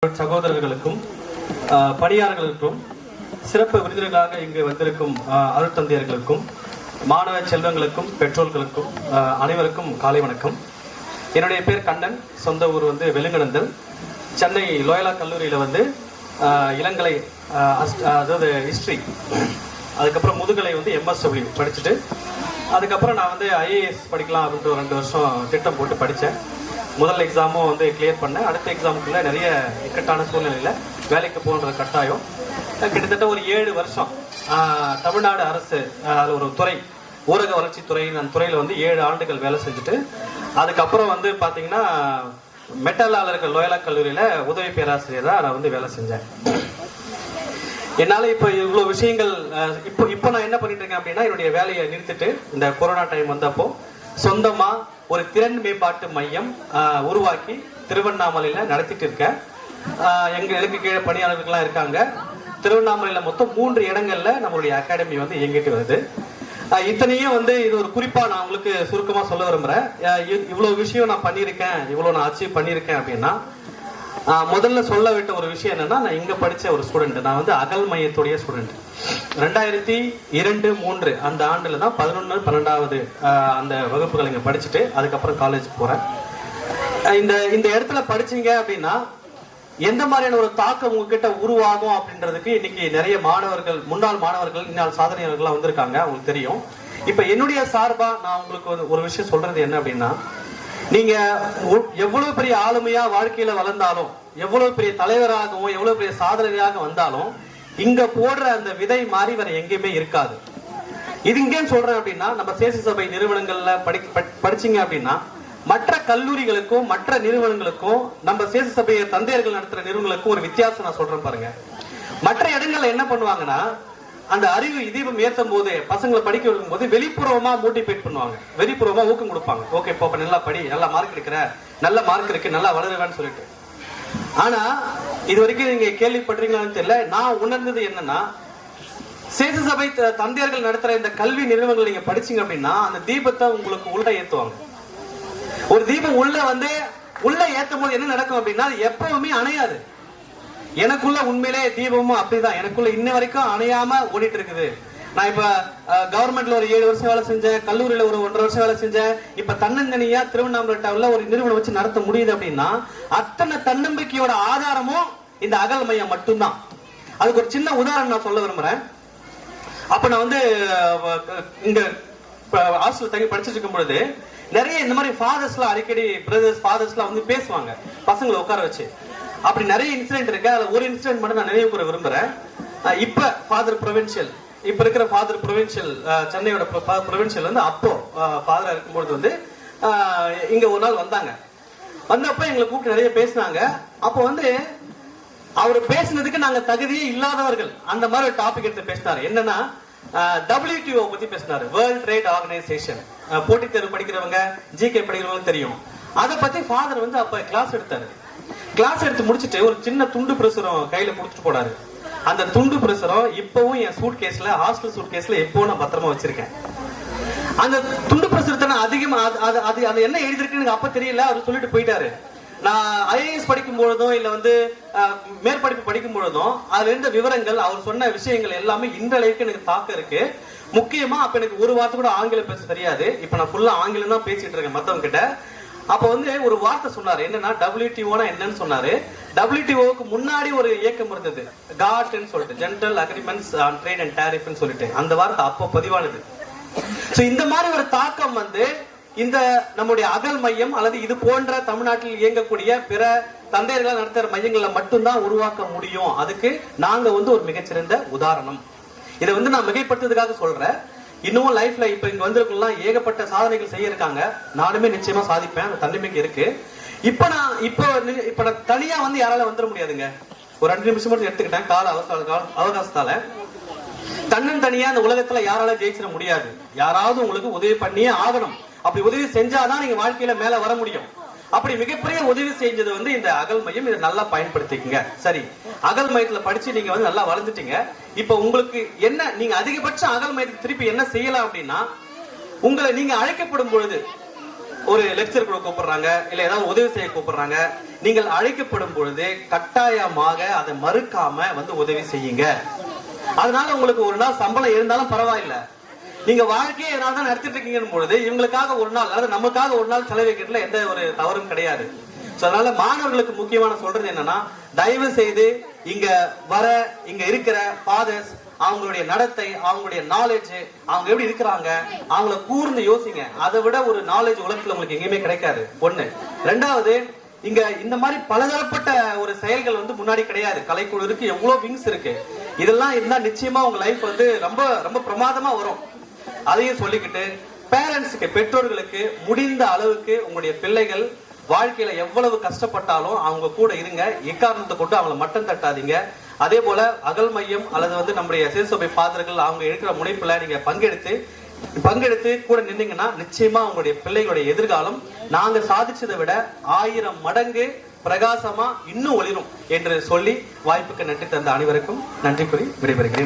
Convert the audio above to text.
சகோதரர்களுக்கும் பணியாளர்களுக்கும் சிறப்பு விருந்தினர்களாக இங்கு வந்திருக்கும் அருட்தந்தையர்களுக்கும் மாணவ செல்வங்களுக்கும் பெற்றோர்களுக்கும் அனைவருக்கும் காலை வணக்கம். என்னுடைய பேர் கண்ணன். சொந்த ஊர் வெள்ளிங்கடந்தல். சென்னை லோயலா கல்லூரியில் இளங்கலை அதாவது ஹிஸ்ட்ரி, அதுக்கப்புறம் முதுகலை MSW படிச்சுட்டு அதுக்கப்புறம் நான் IAS படிக்கலாம் அப்படின்ட்டு ஒரு 2 வருஷம் திட்டம் போட்டு படித்தேன். முதல் எக்ஸாமும் கிளியர் பண்ணேன். அடுத்த எக்ஸாமுக்குள்ள நிறைய இக்கட்டான சூழ்நிலையில் வேலைக்கு போகிற கட்டாயம். கிட்டத்தட்ட ஒரு 7 வருஷம் தமிழ்நாடு அரசு ஒரு துறை, ஊரக வளர்ச்சித்துறை, அந்த துறையில் 7 ஆண்டுகள் வேலை செஞ்சுட்டு அதுக்கப்புறம் பார்த்தீங்கன்னா மெட்டலாளர்கள் லோயலா கல்லூரியில் உதவி பேராசிரியராக நான் வேலை செஞ்சேன். என்னால் இப்போ இவ்வளோ விஷயங்கள் இப்போ நான் என்ன பண்ணிட்டு இருக்கேன் அப்படின்னா, என்னுடைய வேலையை நிறுத்திட்டு இந்த கொரோனா டைம் வந்தப்போ சொந்தமா ஒரு திறன் மேம்பாட்டு மையம் உருவாக்கி திருவண்ணாமலையில் நடத்திட்டு இருக்கேன். எனக்கு கீழே பணியாளர்கள்லாம் இருக்காங்க. திருவண்ணாமலையில் மொத்தம் 3 இடங்கள்ல நம்மளுடைய அகாடமி இயங்கிட்டு வருது. இத்தனையும் இது ஒரு குறிப்பா நான் உங்களுக்கு சுருக்கமா சொல்ல விரும்புறேன். இவ்வளவு விஷயம் நான் பண்ணியிருக்கேன், இவ்வளவு நான் அச்சீவ் பண்ணியிருக்கேன் அப்படின்னா, முதல்ல சொல்ல விட்ட ஒரு விஷயம் என்னன்னா, நான் இங்க படிச்ச ஒரு ஸ்டூடெண்ட். நான் அகல் மையத்துடைய ஸ்டூடெண்ட். 2002-03 அந்த ஆண்டுல தான் 11, 12வது அந்த வகுப்புகள் இங்க படிச்சுட்டு அதுக்கப்புறம் காலேஜ் போறேன். இந்த இடத்துல படிச்சீங்க அப்படின்னா எந்த மாதிரியான ஒரு தாக்கம் உங்ககிட்ட உருவாகும் அப்படின்றதுக்கு இன்னைக்கு நிறைய மாணவர்கள், முன்னாள் மாணவர்கள், இந்நாள் சாதனையாளர்கள்லாம் வந்திருக்காங்க, உங்களுக்கு தெரியும். இப்ப என்னுடைய சார்பா நான் உங்களுக்கு ஒரு விஷயம் சொல்றது என்ன அப்படின்னா, நீங்க எவ்வளவு பெரிய ஆளுமையா வாழ்க்கையில வளர்ந்தாலும், எவ்வளவு பெரிய தலைவராகவும், எவ்வளவு பெரிய சாதனையாக வந்தாலும், இங்க போடுற அந்த விதை மாறி வேற எங்கேயுமே இருக்காது. இது இங்கேன்னு சொல்றேன் அப்படின்னா, நம்ம சேசி சபை நிறுவனங்கள்ல படிச்சீங்க அப்படின்னா மற்ற கல்லூரிகளுக்கும் மற்ற நிறுவனங்களுக்கும் நம்ம சேசி சபையை தந்தையர்கள் நடத்துற நிறுவனங்களுக்கும் ஒரு வித்தியாசம் நான் சொல்றேன் பாருங்க. மற்ற இடங்கள்ல என்ன பண்ணுவாங்கன்னா, அந்த அறிவு தீபம் ஏற்றும் போது பசங்களை படிக்க வைக்கும் போது வெளிப்புறமா மோட்டிவேட் பண்ணுவாங்க, வெளிப்புறமா ஊக்கம் கொடுப்பாங்க. ஓகே, இப்போ நல்லா படி, நல்லா மார்க் எடுக்கிற, நல்ல மார்க் இருக்கு, நல்லா வளருவேன்னு சொல்லிட்டு. ஆனா இது வரைக்கும் நீங்க கேள்விப்பட்டீங்களான்னு தெரியல, நான் உணர்ந்தது என்னன்னா, சேசி சபை தந்தையர்கள் நடத்துற இந்த கல்வி நிறுவனங்கள் நீங்க படிச்சீங்க அப்படின்னா அந்த தீபத்தை உங்களுக்கு உள்ள ஏத்துவாங்க. ஒரு தீபம் உள்ள ஏத்தும் போது என்ன நடக்கும் அப்படின்னா, அது எப்பவுமே அணையாது. எனக்குள்ள உண்மையிலே தீபமும் அப்படிதான், எனக்குள்ள இன்ன வரைக்கும் அணையாம ஓடிட்டு இருக்குது. நான் இப்ப கவர்மெண்ட்ல ஒரு 7 வருஷம் வேலை செஞ்சேன், கல்லூரியில ஒரு 1.5 வருஷம் வேலை செஞ்சேன். இப்ப தன்னந்தனியா திருவண்ணாமலை டவுன்ல ஒரு நிறுவனம் வச்சு நடத்த முடியுது அப்படின்னா அத்தனை தன்னம்பிக்கையோட ஆதாரமும் இந்த அகல் மையம் மட்டும்தான். அதுக்கு ஒரு சின்ன உதாரணம் நான் சொல்ல விரும்புறேன். அப்ப நான் இங்க ஹாஸ்டல் தங்கி படிச்சுட்டு இருக்கும் பொழுது நிறைய இந்த மாதிரி ஃபாதர்ஸ்லாம் அடிக்கடி பிரதர்ஸ் ஃபாதர்ஸ்லாம் பேசுவாங்க பசங்களை உட்கார வச்சு. அப்படி நிறைய இன்சிடென்ட் இருக்கு. அதுல ஒரு இன்சிடென்ட் மட்டும் நான் நினைவு கூற விரும்புறேன். இப்ப ஃபாதர் ப்ரொவின்சியல், இப்ப இருக்கிற ஃபாதர் ப்ரொவின்சியல், சென்னையோட ப்ரொவின்சியல் அப்போ ஃபாதரா இருக்கும்போது இங்க ஒரு நாள் வந்தாங்க. வந்தப்ப எங்களை கூப்பிட்டு நிறைய பேசினாங்க. அப்போ அவர் பேசினதுக்கு நாங்க தகுதியே இல்லாதவர்கள் அந்த மாதிரி ஒரு டாபிக் எடுத்து பேசினாரு. என்னன்னா, WTO பத்தி பேசினாரு, வேர்ல்ட் ட்ரேட் ஆர்கனைசேஷன். போட்டித் தேர்வு படிக்கிறவங்க, ஜிகே படிக்கிறவங்க தெரியும். அதை பத்தி ஃபாதர் அப்ப கிளாஸ் எடுத்தாரு. கிளாஸ் எடுத்து முடிச்சுட்டு ஒரு சின்ன துண்டு பிரசுரம் கையில கொடுத்துட்டு போனாரு. அந்த துண்டு பிரசுரம் இப்பவும் என் சூட் கேஸ்ல, ஹாஸ்டல் சூட் கேஸ்ல எப்பவும் நான் பத்திரமா வச்சிருக்கேன். அந்த துண்டு பிரசுரத்தை நான் அதிகமா அது என்ன எழுதிருக்குன்னு அப்ப தெரியல, அவர் சொல்லிட்டு போயிட்டாரு. நான் IAS படிக்கும் பொழுதும் இல்ல மேற்படிப்பு படிக்கும் பொழுதும் அதுல இருந்த விவரங்கள், அவர் சொன்ன விஷயங்கள் எல்லாமே இன்றளவுக்கு எனக்கு தாக்கம் இருக்கு. முக்கியமா அப்ப எனக்கு ஒரு வார்த்தை கூட ஆங்கிலம் பேச தெரியாது. இப்ப நான் ஃபுல்லா ஆங்கிலம் தான் பேசிட்டு இருக்கேன் மத்தவங்க கிட்ட. அப்ப ஒரு வார்த்தை சொன்னாரு, என்னன்னா WTO என்னன்னு சொன்னாரு. WTOக்கு முன்னாடி ஒரு இயக்கம் இருந்தது, GATT சொல்லிட்டு, general agreements on trade and டாரிஃப்னு சொல்லிட்டு. அந்த வார்த்தை அப்போ பதிவானது. இந்த மாதிரி ஒரு தாக்கம் இந்த நம்முடைய அகல் மையம் அல்லது இது போன்ற தமிழ்நாட்டில் இயங்கக்கூடிய பிற தந்தையர்கள் நடத்துற மையங்களை மட்டும்தான் உருவாக்க முடியும். அதுக்கு நாங்க ஒரு மிகச்சிறந்த உதாரணம். இதை நான் மிகைப்படுத்துறதுக்காக சொல்றேன். இன்னும் லைஃப்ல இப்ப இங்க வந்திருக்கலாம் ஏகப்பட்ட சாதனைகள் செய்ய இருக்காங்க. நானுமே நிச்சயமா சாதிப்பேன், அந்த தன்னம்பிக்கை இருக்கு. இப்ப நான் தனியா யாரால வந்துட முடியாதுங்க. ஒரு 2 நிமிஷம் மட்டும் எடுத்துக்கிட்டேன் கால அவகாசத்தால. தன்னந்தனியா அந்த உலகத்துல யாரால ஜெயிச்சிட முடியாது. யாராவது உங்களுக்கு உதவி பண்ணியே ஆகணும். அப்படி உதவி செஞ்சாதான் நீங்க வாழ்க்கையில மேல வர முடியும். அப்படி மிகப்பெரிய உதவி செஞ்சது இந்த அகல் மையம். இதை நல்லா பயன்படுத்திக்கங்க. சரி, அகல் மையத்துல படிச்சு நீங்க நல்லா வளர்ந்துட்டீங்க. இப்ப உங்களுக்கு என்ன, நீங்க அதிகபட்சம் அகல் மையத்துக்கு திருப்பி என்ன செய்யலாம் அப்படின்னா, உங்களை நீங்க அழைக்கப்படும் பொழுது ஒரு லெக்சர் கூட கூப்பிடுறாங்க, இல்ல ஏதாவது உதவி செய்ய கூப்பிடுறாங்க, நீங்கள் அழைக்கப்படும் பொழுது கட்டாயமாக அதை மறுக்காம வந்து உதவி செய்யுங்க. அதனால உங்களுக்கு ஒரு நாள் சம்பளம் இருந்தாலும் பரவாயில்ல, நீங்க வாழ்க்கையை எதனால தான் நடத்திட்டு இருக்கீங்கன்னு பொழுது இவங்களுக்காக ஒரு நாள், அதாவது நமக்காக ஒரு நாள் செலவழிக்கிறதுல எந்த ஒரு தவறும் கிடையாது. அதனால மாணவர்களுக்கு முக்கியமான சொல்றது என்னன்னா, தயவு செய்து இங்க இருக்கிற ஃபாதர்ஸ், அவங்களுடைய நடத்தை, அவங்களுடைய நாலேஜ், அவங்க எப்படி இருக்கிறாங்க, அவங்கள கூர்ந்து யோசிங்க. அதை விட ஒரு நாலேஜ் உலகத்துல உங்களுக்கு எங்கேயுமே கிடைக்காது. ஒண்ணு. ரெண்டாவது, இங்க இந்த மாதிரி பலதரப்பட்ட ஒரு செயல்கள் வந்து முன்னாடி கிடையாது. கலைக்குழு இருக்கு, எவ்வளவு விங்ஸ் இருக்கு. இதெல்லாம் இருந்தா நிச்சயமா உங்க லைஃப் வந்து ரொம்ப ரொம்ப பிரமாதமா வரும். அதையும் சொல்லிக்கிட்டு பேரண்ட்ஸுக்கு, பெற்றோர்களுக்கு முடிந்த அளவுக்கு உங்களுடைய பிள்ளைகள் வாழ்க்கையில எவ்வளவு கஷ்டப்பட்டாலும் அவங்க கூட இருங்க. எக்காரணத்தை கொண்டு அவங்களை மட்டம் தட்டாதீங்க. அதே போல அகல் மையம் அல்லது வந்து நம்முடைய சிறுசபை ஃபாதர்கள் அவங்க இருக்கிற முனைப்புல நீங்க பங்கெடுத்து கூட நின்னீங்கன்னா நிச்சயமா உங்களுடைய பிள்ளைகளுடைய எதிர்காலம் நாங்க சாதிச்சதை விட 1000 மடங்கு பிரகாசமா இன்னும் ஒளிரும் என்று சொல்லி வாய்ப்புக்கு நன்றி தந்த அனைவருக்கும் நன்றி கூறி விடைபெறுகிறேன்.